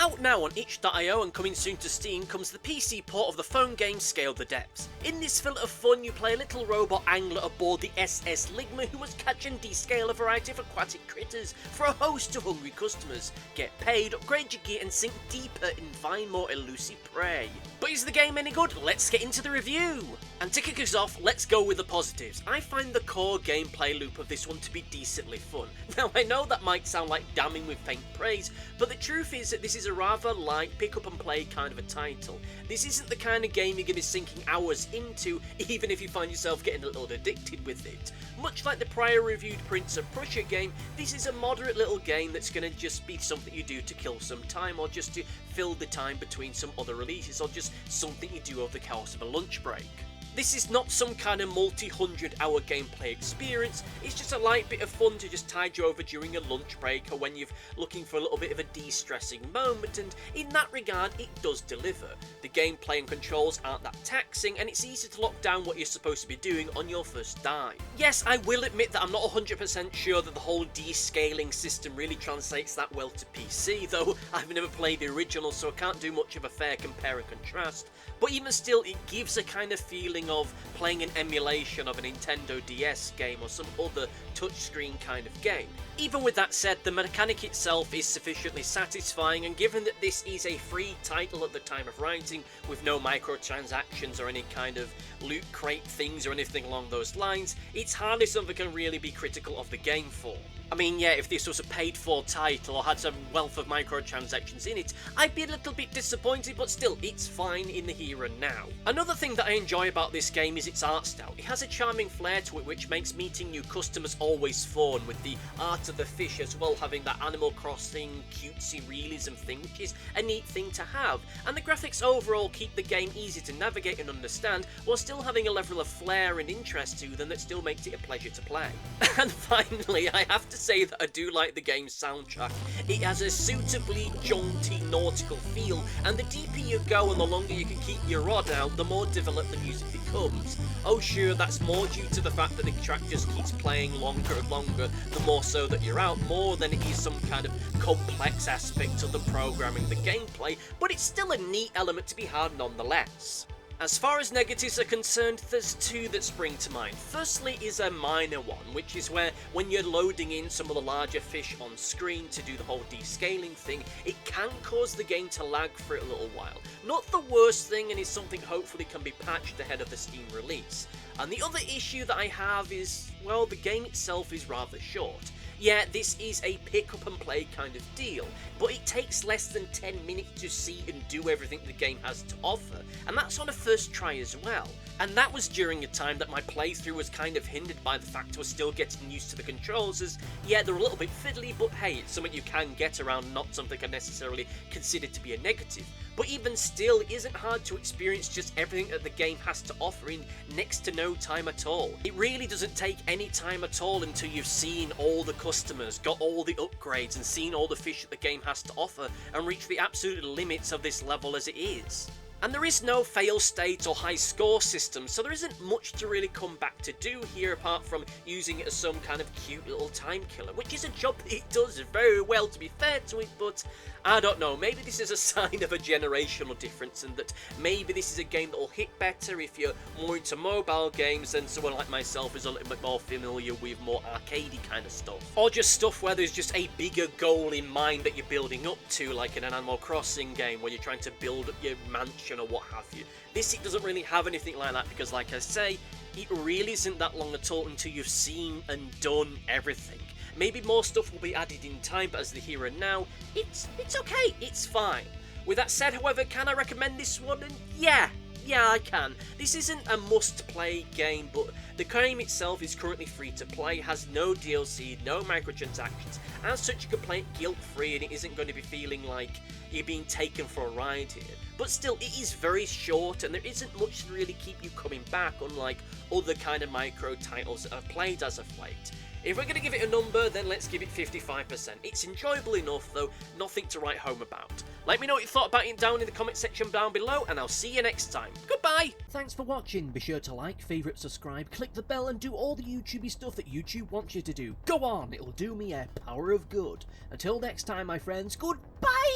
Out now on itch.io and coming soon to Steam comes the PC port of the phone game Scale the Depths. In this filled of fun, you play a little robot angler aboard the SS Ligma who must catch and descale a variety of aquatic critters for a host of hungry customers, get paid, upgrade your gear and sink deeper and find more elusive prey. But is the game any good? Let's get into the review! And to kick us off, let's go with the positives. I find the core gameplay loop of this one to be decently fun. Now I know that might sound like damning with faint praise, but the truth is that this is a rather light pick up and play kind of a title. This isn't the kind of game you're going to be sinking hours into, even if you find yourself getting a little addicted with it. Much like the prior reviewed Prince of Prussia game, this is a moderate little game that's going to just be something you do to kill some time, or just to fill the time between some other releases, or just something you do over the course of a lunch break. This is not some kind of multi-100-hour gameplay experience, it's just a light bit of fun to just tide you over during a lunch break or when you're looking for a little bit of a de-stressing moment, and in that regard it does deliver. The gameplay and controls aren't that taxing and it's easy to lock down what you're supposed to be doing on your first dive. Yes, I will admit that I'm not 100% sure that the whole descaling system really translates that well to PC, though I've never played the original so I can't do much of a fair compare and contrast, but even still it gives a kind of feeling of playing an emulation of a Nintendo DS game or some other touchscreen kind of game. Even with that said, the mechanic itself is sufficiently satisfying, and given that this is a free title at the time of writing with no microtransactions or any kind of loot crate things or anything along those lines, it's hardly something I can really be critical of the game for. I mean, yeah, if this was a paid-for title or had some wealth of microtransactions in it, I'd be a little bit disappointed, but still, it's fine in the here and now. Another thing that I enjoy about this game is its art style. It has a charming flair to it which makes meeting new customers always fun, with the art of the fish as well having that Animal Crossing cutesy realism thing, which is a neat thing to have. And the graphics overall keep the game easy to navigate and understand, while still having a level of flair and interest to them that still makes it a pleasure to play. And finally, I have to say that I do like the game's soundtrack. It has a suitably jaunty nautical feel, and the deeper you go and the longer you can keep your rod out, the more developed the music becomes. Oh sure, that's more due to the fact that the track just keeps playing longer and longer, the more so that you're out, more than it is some kind of complex aspect of the programming, the gameplay, but it's still a neat element to be had nonetheless. As far as negatives are concerned, there's two that spring to mind. Firstly is a minor one, which is where when you're loading in some of the larger fish on screen to do the whole descaling thing, it can cause the game to lag for a little while. Not the worst thing, and is something hopefully can be patched ahead of the Steam release. And the other issue that I have is, well, the game itself is rather short. Yeah, this is a pick up and play kind of deal, but it takes less than 10 minutes to see and do everything the game has to offer, and that's on a first try as well. And that was during a time that my playthrough was kind of hindered by the fact I was still getting used to the controls, as yeah, they're a little bit fiddly, but hey, it's something you can get around, not something I necessarily consider to be a negative. But even still, it isn't hard to experience just everything that the game has to offer in next to no time at all. It really doesn't take any time at all until you've seen all the customers, got all the upgrades, and seen all the fish that the game has to offer, and reached the absolute limits of this level as it is. And there is no fail state or high score system, so there isn't much to really come back to do here apart from using it as some kind of cute little time killer, which is a job that it does very well, to be fair to it, but I don't know, maybe this is a sign of a generational difference, and that maybe this is a game that will hit better if you're more into mobile games and someone like myself is a little bit more familiar with more arcadey kind of stuff. Or just stuff where there's just a bigger goal in mind that you're building up to, like in an Animal Crossing game where you're trying to build up your mansion or what have you. This, it doesn't really have anything like that because, like I say, it really isn't that long at all until you've seen and done everything. Maybe more stuff will be added in time, but as the here and now, it's okay, it's fine. With that said, however, can I recommend this one? And yeah, I can. This isn't a must-play game, but the game itself is currently free to play, has no DLC, no microtransactions. As such, you can play it guilt-free, and it isn't going to be feeling like you're being taken for a ride here. But still, it is very short, and there isn't much to really keep you coming back, unlike other kind of micro titles that I've played as of late. If we're going to give it a number, then let's give it 55%. It's enjoyable enough, though, nothing to write home about. Let me know what you thought about it down in the comment section down below, and I'll see you next time. Goodbye! Thanks for watching. Be sure to like, favourite, subscribe, click the bell, and do all the YouTubey stuff that YouTube wants you to do. Go on, it'll do me a power of good. Until next time, my friends, goodbye!